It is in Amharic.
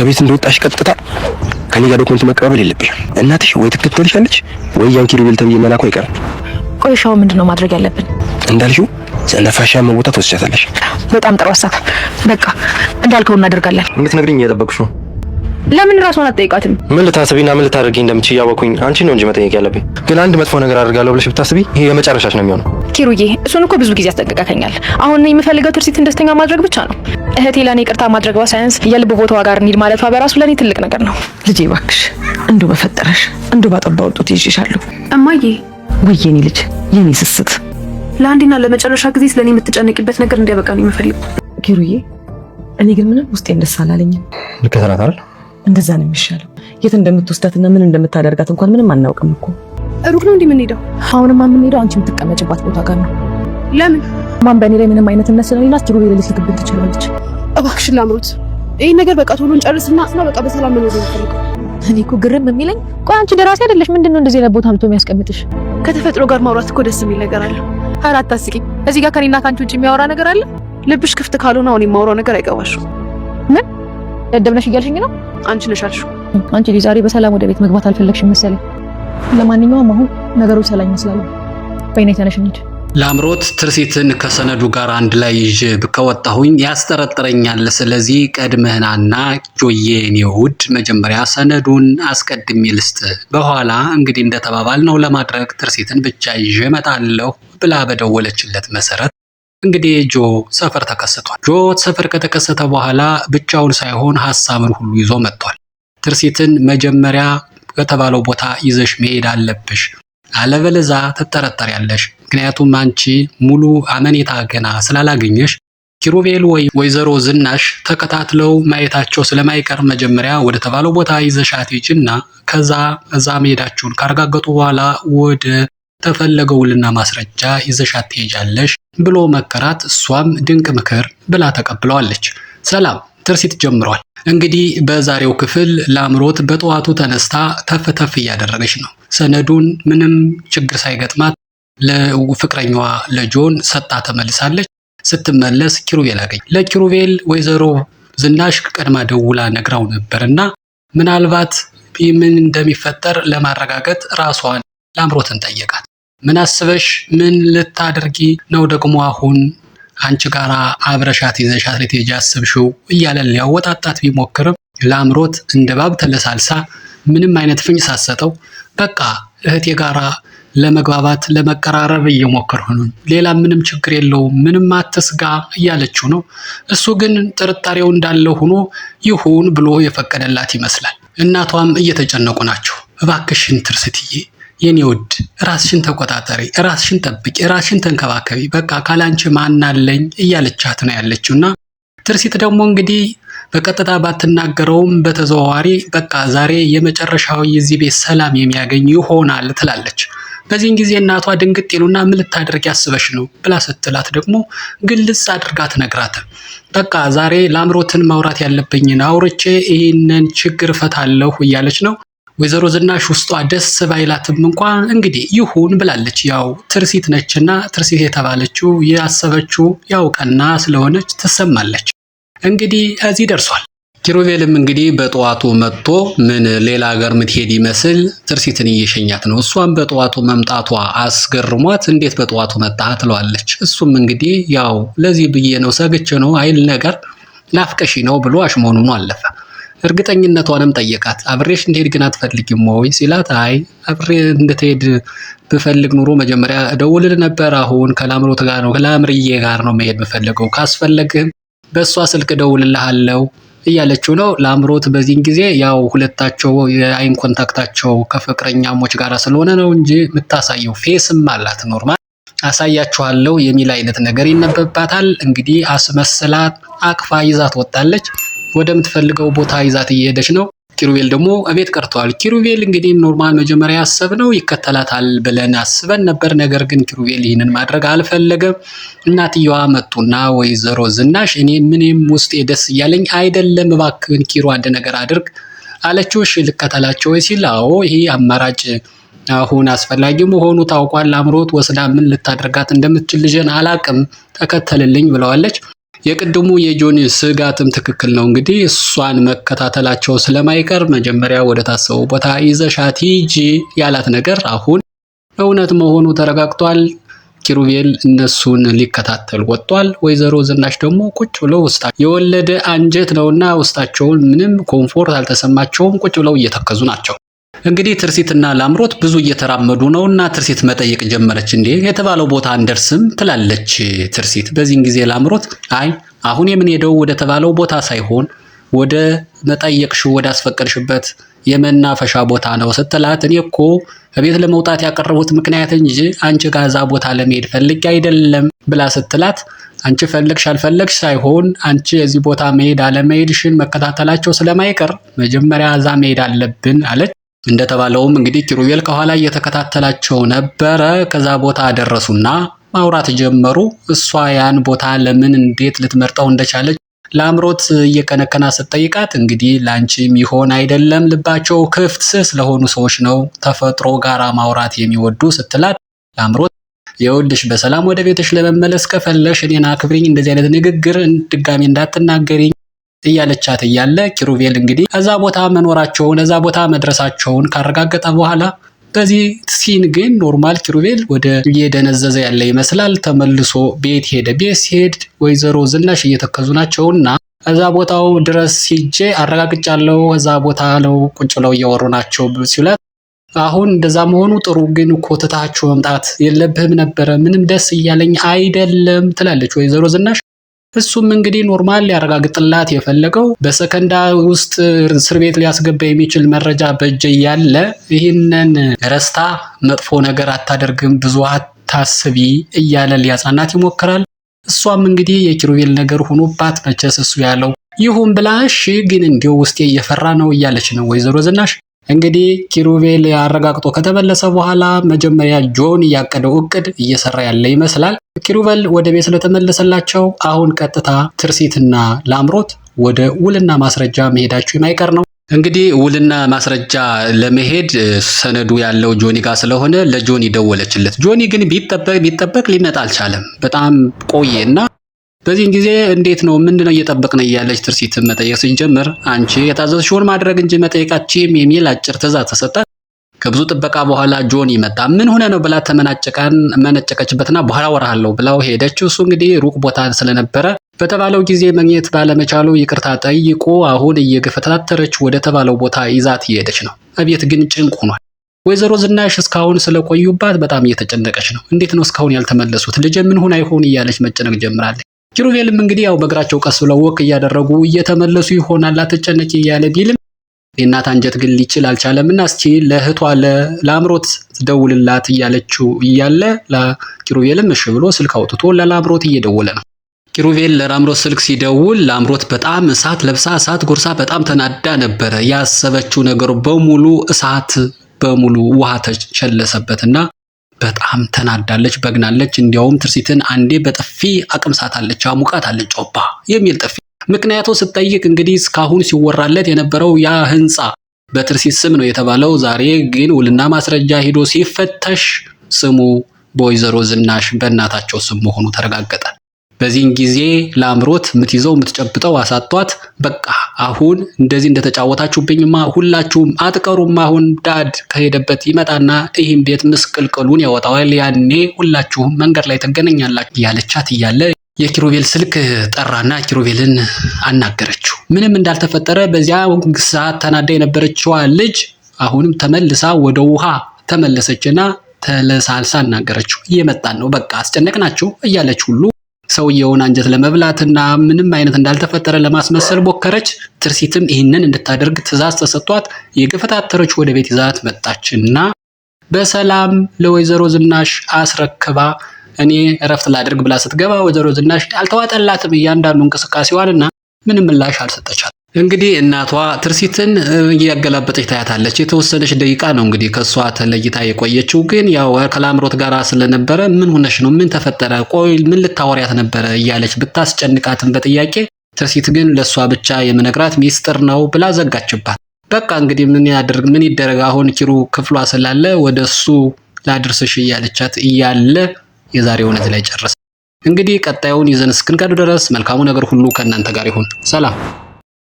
ከቤት እንደወጣሽ ቀጥታ ከኔ ጋር ዶክመንት መቀበል የለብሽም። እናትሽ ወይ ትከተልሻለች ወይ ያን ኪሩቤል ተብዬ መላኩ አይቀርም። ቆይሻው ምንድነው ማድረግ ያለብን? እንዳልሽው ነፋሻማ ቦታ ትወስጃታለሽ። በጣም ጥሩ ሀሳብ። በቃ እንዳልከው እናደርጋለን። እንድትነግሪኝ እየጠበቅሽ ነው። ለምን ራስዎን አትጠይቃትም? ምን ልታስቢና ምን ልታደርጊ እንደምትችይ ያወኩኝ አንቺ ነው እንጂ መጠየቅ ያለብኝ። ግን አንድ መጥፎ ነገር አደርጋለሁ ብለሽ ብታስቢ ይሄ የመጨረሻሽ ነው የሚሆነው። ኪሩዬ እሱን እኮ ብዙ ጊዜ አስጠንቅቀኸኛል። አሁን የምፈልገው ትርሲትን ደስተኛ ማድረግ ብቻ ነው። እህቴ ለኔ ይቅርታ ማድረግዋ ሳይንስ የልብ ቦታዋ ጋር እንሂድ ማለቷ በራሱ ለኔ ትልቅ ነገር ነው። ልጄ እባክሽ እንዶ በፈጠረሽ እንዶ ባጠባው ጡት ይዤሻለሁ። እማዬ ወይ የኔ ልጅ የኔ ስስት ለአንዴና ለመጨረሻ ጊዜ ስለኔ የምትጨነቂበት ነገር እንዲያበቃ ነው የምፈልገው። ኪሩዬ እኔ ግን ምንም ውስጤ ደስ አላለኝም። ልከተላት አይደል? እንደዛ ነው የሚሻለው። የት እንደምትወስዳትና ምን እንደምታደርጋት እንኳን ምንም አናውቅም እኮ። ሩቅ ነው እንዴ የምንሄደው? አሁንማ የምንሄደው አንቺ የምትቀመጭባት ቦታ ጋር ነው። ለምን? ማን በእኔ ላይ ምንም አይነት እምነት ስለሌላት ኪሩቤል ልትልክብን ትችላለች። እባክሽን ላምሮት ይሄን ነገር በቃ ቶሎ እንጨርስና በቃ በሰላም መኖር ነው የምፈልገው። እኔ እኮ ግርም የሚለኝ ቆይ አንቺ ደራሲ አይደለሽ? ምንድነው እንደዚህ አይነት ቦታ አምጥቶ የሚያስቀምጥሽ? ከተፈጥሮ ጋር ማውራት እኮ ደስ የሚል ነገር አለው። ኧረ አታስቂኝ። እዚህ ጋር ከኔና ካንቺ ውጭ የሚያወራ ነገር አለ? ልብሽ ክፍት ካልሆነ አሁን የማወራው ነገር አይገባሽም። ምን ደደብነሽ እያልሽኝ ነው? አንቺ ነሽ አልሽው። አንቺ ዛሬ በሰላም ወደ ቤት መግባት አልፈለግሽም መሰለኝ። ለማንኛውም አሁን ነገሮች ሰላም ይመስላሉ። በእኔ ተነሽ እንሂድ። ላምሮት ትርሲትን ከሰነዱ ጋር አንድ ላይ ይዤ ከወጣሁኝ ያስጠረጥረኛል። ስለዚህ ቀድመህናና ጆዬ የኔ ውድ መጀመሪያ ሰነዱን አስቀድሜ ልስጥ፣ በኋላ እንግዲህ እንደተባባልነው ለማድረግ ትርሲትን ብቻ ይዤ እመጣለሁ ብላ በደወለችለት መሰረት እንግዲህ ጆ ሰፈር ተከስቷል። ጆ ሰፈር ከተከሰተ በኋላ ብቻውን ሳይሆን ሀሳብን ሁሉ ይዞ መጥቷል። ትርሲትን መጀመሪያ ከተባለው ቦታ ይዘሽ መሄድ አለብሽ፣ አለበለዛ ትጠረጠሪያለሽ። ምክንያቱም አንቺ ሙሉ አመኔታ ገና ስላላገኘሽ ኪሩቤል ወይ ወይዘሮ ዝናሽ ተከታትለው ማየታቸው ስለማይቀር መጀመሪያ ወደ ተባለው ቦታ ይዘሻት ሂጂና ከዛ እዛ መሄዳችሁን ካረጋገጡ በኋላ ወደ ተፈለገው ውልና ማስረጃ ይዘሻት ትሄጃለሽ ብሎ መከራት። እሷም ድንቅ ምክር ብላ ተቀብለዋለች። ሰላም ትርሲት ጀምሯል። እንግዲህ በዛሬው ክፍል ላምሮት በጠዋቱ ተነስታ ተፍ እያደረገች ነው። ሰነዱን ምንም ችግር ሳይገጥማት ለፍቅረኛዋ ለጆን ሰጣ ተመልሳለች። ስትመለስ ኪሩቤል አገኘ። ለኪሩቤል ወይዘሮ ዝናሽ ቀድማ ደውላ ነግራው ነበርና ምናልባት ምን እንደሚፈጠር ለማረጋገጥ ራሷን ላምሮትን ጠየቃት። ምን አስበሽ ምን ልታደርጊ ነው ደግሞ አሁን አንቺ ጋራ አብረሻት ይዘሻት ልትሄጂ አስብሽው እያለ ሊያወጣጣት ቢሞክርም ላምሮት እንደባብ ተለሳልሳ ምንም አይነት ፍንጭ ሳትሰጠው በቃ እህቴ ጋራ ለመግባባት ለመቀራረብ እየሞከርሁ ነው፣ ሌላ ምንም ችግር የለውም፣ ምንም አትስጋ እያለችው ነው። እሱ ግን ጥርጣሬው እንዳለ ሆኖ ይሁን ብሎ የፈቀደላት ይመስላል። እናቷም እየተጨነቁ ናቸው። እባክሽን ትርስትዬ የኔ ውድ ራስሽን ተቆጣጠሪ፣ ራስሽን ጠብቂ፣ ራስሽን ተንከባከቢ፣ በቃ ካላንቺ ማናለኝ እያለቻት ነው ያለችውና ትርሲት ደግሞ እንግዲህ በቀጥታ ባትናገረውም በተዘዋዋሪ በቃ ዛሬ የመጨረሻው የዚህ ቤት ሰላም የሚያገኝ ይሆናል ትላለች። በዚህን ጊዜ እናቷ ድንግጥ ይሉና ምን ልታደርግ ያስበሽ ነው ብላ ስትላት ደግሞ ግልጽ አድርጋ ትነግራት። በቃ ዛሬ ላምሮትን ማውራት ያለብኝን አውርቼ ይህንን ችግር ፈታለሁ እያለች ነው። ወይዘሮ ዝናሽ ውስጧ ደስ ባይላትም እንኳን እንግዲህ ይሁን ብላለች። ያው ትርሲት ነችና ትርሲት የተባለችው ያሰበችው ያው ቀና ስለሆነች ትሰማለች። እንግዲህ እዚህ ደርሷል። ኪሩቤልም እንግዲህ በጠዋቱ መጥቶ ምን ሌላ ሀገር ምትሄድ ይመስል ትርሲትን እየሸኛት ነው። እሷም በጠዋቱ መምጣቷ አስገርሟት እንዴት በጠዋቱ መጣ ትለዋለች። እሱም እንግዲህ ያው ለዚህ ብዬ ነው ሰግቼ ነው አይል ነገር ናፍቀሺ ነው ብሎ አሽሞኑኑ አለፈ። እርግጠኝነቷንም ጠየቃት። አብሬሽ እንድሄድ ግን አትፈልጊም ወይ ሲላት አይ አብሬ እንድትሄድ ብፈልግ ኑሮ መጀመሪያ እደውልልህ ነበር። አሁን ከላምሮት ጋር ነው ከላምርዬ ጋር ነው መሄድ ብፈልገው፣ ካስፈለግህም በእሷ ስልክ እደውልልሃለሁ እያለችው ነው። ላምሮት በዚህን ጊዜ ያው ሁለታቸው የአይን ኮንታክታቸው ከፍቅረኛሞች ጋር ስለሆነ ነው እንጂ የምታሳየው ፌስም አላት ኖርማል አሳያችኋለሁ የሚል አይነት ነገር ይነበብባታል። እንግዲህ አስመስላት አቅፋ ይዛት ወጣለች። ወደምትፈልገው ቦታ ይዛት እየሄደች ነው። ኪሩቤል ደግሞ እቤት ቀርቷል። ኪሩቤል እንግዲህ ኖርማል መጀመሪያ ያሰብነው ይከተላታል ብለን አስበን ነበር። ነገር ግን ኪሩቤል ይህንን ማድረግ አልፈለገም። እናትየዋ መጡና ወይዘሮ ዝናሽ እኔ ምንም ውስጤ ደስ እያለኝ አይደለም፣ እባክህን ኪሩ አንድ ነገር አድርግ አለችው። እሺ ልከተላቸው ሲል አዎ ይሄ አማራጭ አሁን አስፈላጊ መሆኑ ታውቋል። አምሮት ወስዳ ምን ልታደርጋት እንደምትችል ልጅን አላቅም፣ ተከተልልኝ ብለዋለች። የቅድሙ የጆኒ ስጋትም ትክክል ነው። እንግዲህ እሷን መከታተላቸው ስለማይቀር መጀመሪያ ወደ ታሰበው ቦታ ይዘሻት ሂጂ ያላት ነገር አሁን እውነት መሆኑ ተረጋግጧል። ኪሩቤል እነሱን ሊከታተል ወጥቷል። ወይዘሮ ዝናሽ ደግሞ ቁጭ ብለው የወለደ አንጀት ነውና ውስጣቸውን ምንም ኮምፎርት አልተሰማቸውም። ቁጭ ብለው እየተከዙ ናቸው። እንግዲህ ትርሲትና ላምሮት ብዙ እየተራመዱ ነውና ትርሲት መጠየቅ ጀመረች። እንዴ የተባለው ቦታ አንደርስም ትላለች ትርሲት። በዚህን ጊዜ ላምሮት አይ አሁን የምንሄደው ወደ ተባለው ቦታ ሳይሆን ወደ መጠየቅሽው ወደ አስፈቀድሽበት የመናፈሻ ቦታ ነው ስትላት፣ እኔ እኮ ከቤት ለመውጣት ያቀረቡት ምክንያት እንጂ አንቺ ጋር እዛ ቦታ ለመሄድ ፈልጌ አይደለም ብላ ስትላት፣ አንቺ ፈለግሽ አልፈለግሽ ሳይሆን አንቺ የዚህ ቦታ መሄድ አለመሄድሽን መከታተላቸው ስለማይቀር መጀመሪያ እዛ መሄድ አለብን አለች። እንደተባለውም እንግዲህ ኪሩቤል ከኋላ እየተከታተላቸው ነበረ። ከዛ ቦታ ደረሱና ማውራት ጀመሩ። እሷ ያን ቦታ ለምን እንዴት ልትመርጠው እንደቻለች ላምሮት እየከነከና ስትጠይቃት፣ እንግዲህ ላንቺም ይሆን አይደለም ልባቸው ክፍት ስለሆኑ ሰዎች ነው ተፈጥሮ ጋራ ማውራት የሚወዱ ስትላት፣ ላምሮት የውልሽ በሰላም ወደ ቤትሽ ለመመለስ ከፈለሽ እኔን አክብሪኝ፣ እንደዚህ አይነት ንግግር ድጋሚ እንዳትናገሪኝ እያለቻት እያለ ኪሩቤል እንግዲህ እዛ ቦታ መኖራቸውን እዛ ቦታ መድረሳቸውን ካረጋገጠ በኋላ በዚህ ሲን ግን ኖርማል ኪሩቤል ወደ እየደነዘዘ ያለ ይመስላል። ተመልሶ ቤት ሄደ። ቤት ሲሄድ ወይዘሮ ዝናሽ እየተከዙ ናቸውና እዛ ቦታው ድረስ ሂጄ አረጋግጫለሁ፣ እዛ ቦታ ነው ቁጭ ብለው እያወሩ ናቸው ሲላት፣ አሁን እንደዛ መሆኑ ጥሩ፣ ግን እኮ ትታችሁ መምጣት የለብህም ነበረ፣ ምንም ደስ እያለኝ አይደለም ትላለች ወይዘሮ ዝናሽ። እሱም እንግዲህ ኖርማል ሊያረጋግጥላት የፈለገው በሰከንዳ ውስጥ እስር ቤት ሊያስገባ የሚችል መረጃ በእጅ ያለ ይህንን ረስታ መጥፎ ነገር አታደርግም፣ ብዙ አታስቢ እያለ ሊያጽናናት ይሞክራል። እሷም እንግዲህ የኪሩቤል ነገር ሆኖባት መቼስ እሱ ያለው ይሁን ብላ እሺ፣ ግን እንዲሁ ውስጤ እየፈራ ነው እያለች ነው ወይዘሮ ዝናሽ። እንግዲህ ኪሩቤል አረጋግጦ ከተመለሰ በኋላ መጀመሪያ ጆን ያቀደው እቅድ እየሰራ ያለ ይመስላል። ኪሩቤል ወደ ቤት ስለተመለሰላቸው አሁን ቀጥታ ትርሲትና ላምሮት ወደ ውልና ማስረጃ መሄዳቸው የማይቀር ነው። እንግዲህ ውልና ማስረጃ ለመሄድ ሰነዱ ያለው ጆኒ ጋር ስለሆነ ለጆኒ ደወለችለት። ጆኒ ግን ቢጠበቅ ሊመጣ አልቻለም። በጣም ቆየና በዚህን ጊዜ እንዴት ነው ምንድነው እየጠበቅን እያለች ትርሲት መጠየቅ ሲጀምር፣ አንቺ የታዘዝሽውን ማድረግ እንጂ መጠየቃችም የሚል አጭር ትዕዛዝ ተሰጣት። ከብዙ ጥበቃ በኋላ ጆኒ መጣ። ምን ሆነ ነው ብላ መነጨቀችበትና በኋላ ወራሃለሁ ብላው ሄደች። እሱ እንግዲህ ሩቅ ቦታ ስለነበረ በተባለው ጊዜ መግኘት ባለመቻሉ ይቅርታ ጠይቆ አሁን እየገፈታተረች ወደ ተባለው ቦታ ይዛት እየሄደች ነው። እቤት ግን ጭንቅ ሆኗል። ወይዘሮ ዝናሽ እስካሁን ስለቆዩባት በጣም እየተጨነቀች ነው። እንዴት ነው እስካሁን ያልተመለሱት? ልጅ ምን ሆነ አይሆን እያለች መጨነቅ ጀምራለች። ኪሩቤልም እንግዲህ ያው በእግራቸው ቀስ ብለው ወክ እያደረጉ እየተመለሱ ይሆናል አትጨነቂ እያለ ቢልም የእናት አንጀት ግን ሊችል አልቻለምና እስኪ ለእህቷ ለላምሮት ደውልላት እያለችው እያለ ለኪሩቤልም እሺ ብሎ ስልክ አውጥቶ ለላምሮት እየደወለ ነው። ኪሩቤል ለላምሮት ስልክ ሲደውል ላምሮት በጣም እሳት ለብሳ እሳት ጎርሳ በጣም ተናዳ ነበረ። ያሰበችው ነገር በሙሉ እሳት በሙሉ ውሃ ተቸለሰበትና በጣም ተናዳለች፣ በግናለች። እንዲያውም ትርሲትን አንዴ በጥፊ አቅምሳታለች፣ አሙቃታለች፣ ጮባ የሚል ጥፊ። ምክንያቱ ስትጠይቅ እንግዲህ እስካሁን ሲወራለት የነበረው ያ ህንፃ በትርሲት ስም ነው የተባለው። ዛሬ ግን ውልና ማስረጃ ሄዶ ሲፈተሽ ስሙ በወይዘሮ ዝናሽ በእናታቸው ስም መሆኑ ተረጋገጠ። በዚህን ጊዜ ላምሮት የምትይዘው የምትጨብጠው አሳጧት። በቃ አሁን እንደዚህ እንደተጫወታችሁብኝማ ሁላችሁም አትቀሩም። አሁን ዳድ ከሄደበት ይመጣና ይህም ቤት ምስቅልቅሉን ያወጣዋል። ያኔ ሁላችሁም መንገድ ላይ ትገናኛላችሁ ያለቻት እያለ የኪሩቤል ስልክ ጠራና ኪሩቤልን አናገረችው። ምንም እንዳልተፈጠረ በዚያ ሰዓት ተናዳ የነበረችዋ ልጅ አሁንም ተመልሳ ወደ ውሃ ተመለሰችና ተለሳልሳ አናገረችው። እየመጣን ነው በቃ አስጨነቅናችሁ እያለች ሁሉ ሰውየውን አንጀት ለመብላትና ምንም አይነት እንዳልተፈጠረ ለማስመሰል ሞከረች። ትርሲትም ይህንን እንድታደርግ ትዕዛዝ ተሰጥቷት የገፈታተረች ወደ ቤት ይዛት መጣችና በሰላም ለወይዘሮ ዝናሽ አስረክባ እኔ እረፍት ላድርግ ብላ ስትገባ ወይዘሮ ዝናሽ አልተዋጠላትም እያንዳንዱ እንቅስቃሴዋንና ምንም ምላሽ አልሰጠቻት። እንግዲህ እናቷ ትርሲትን እያገላበጠች ታያታለች። የተወሰነች ደቂቃ ነው እንግዲህ ከሷ ተለይታ የቆየችው። ግን ያው ከላምሮት ጋር ስለነበረ ምን ሆነሽ ነው? ምን ተፈጠረ? ቆይ ምን ልታወሪያት ነበረ? እያለች ብታስጨንቃትም በጥያቄ ትርሲት ግን ለሷ ብቻ የምነግራት ሚስጥር ነው ብላ ዘጋችባት። በቃ እንግዲህ ምን ይደረግ አሁን ኪሩ ክፍሏ ስላለ ወደሱ ላድርስሽ እያለቻት እያለ የዛሬውን እዚህ ላይ ጨረሰ። እንግዲህ ቀጣዩን ይዘን እስክንቀርብ ድረስ መልካሙ ነገር ሁሉ ከእናንተ ጋር ይሁን። ሰላም።